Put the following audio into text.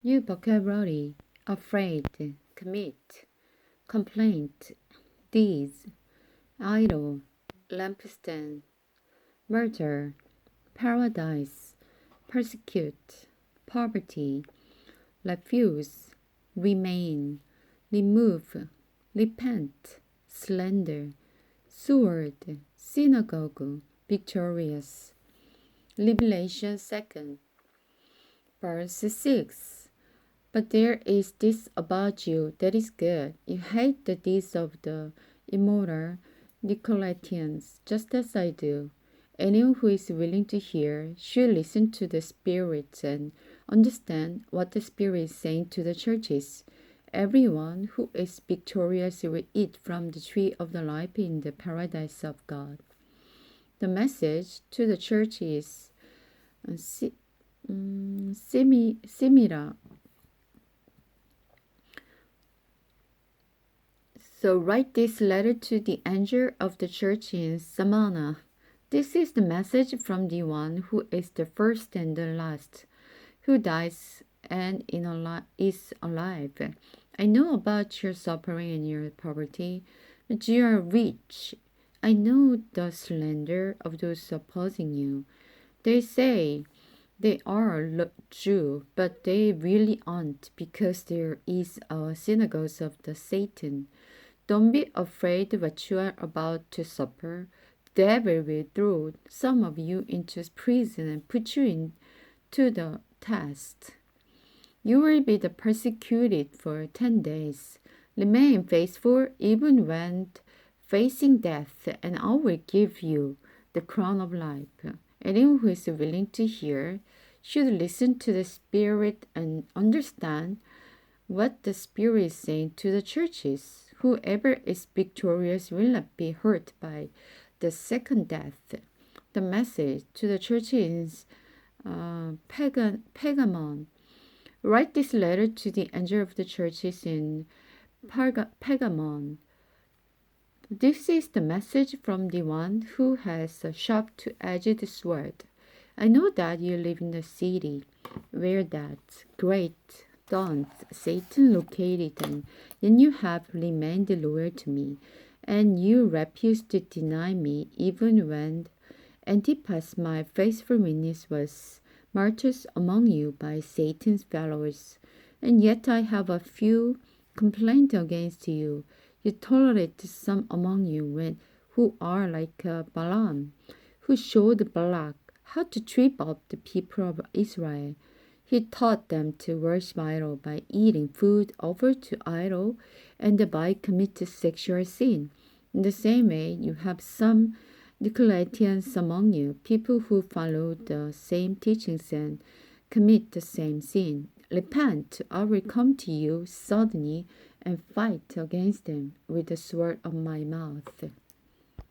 New vocabulary: afraid, commit, complaint, deeds, idol, lampstand, murder, paradise, persecute, poverty, refuse, remain, remove, repent, slander, sword, synagogue, victorious. Revelation 2nd, verse 6. But there is this about you that is good. You hate the deeds of the immoral Nicolaitans, just as I do. Anyone who is willing to hear should listen to the Spirit and understand what the Spirit is saying to the churches. Everyone who is victorious will eat from the tree of the life in the paradise of God. The message to the church is similar. So write this letter to the angel of the church in Smyrna. This is the message from the one who is the first and the last, who dies and is alive. I know about your suffering and your poverty, but you are rich. I know the slander of those opposing you. They say they are Jew, but they really aren't, because there is a synagogue of the Satan. Don't be afraid what you are about to suffer. The devil will throw some of you into prison and put you into the test. You will be persecuted for 10 days. Remain faithful even when facing death, and I will give you the crown of life. Anyone who is willing to hear should listen to the Spirit and understand what the Spirit is saying to the churches. Whoever is victorious will not be hurt by the second death. The message to the church is Pergamon. Write this letter to the angel of the churches in Pergamon. This is the message from the one who has a sharp two-edged sword. I know that you live in the city where that great thorns Satan located, and yet you have remained loyal to me, and you refused to deny me even when Antipas, my faithful witness, was martyred among you by Satan's followers. And yet I have a few complaints against you. You tolerate some among you who are like Balaam, who showed Balak how to trip up the people of Israel. He taught them to worship idol by eating food offered to idol and by committing sexual sin. In the same way, you have some Nicolaitans among you, people who follow the same teachings and commit the same sin. Repent, I will come to you suddenly and fight against them with the sword of my mouth.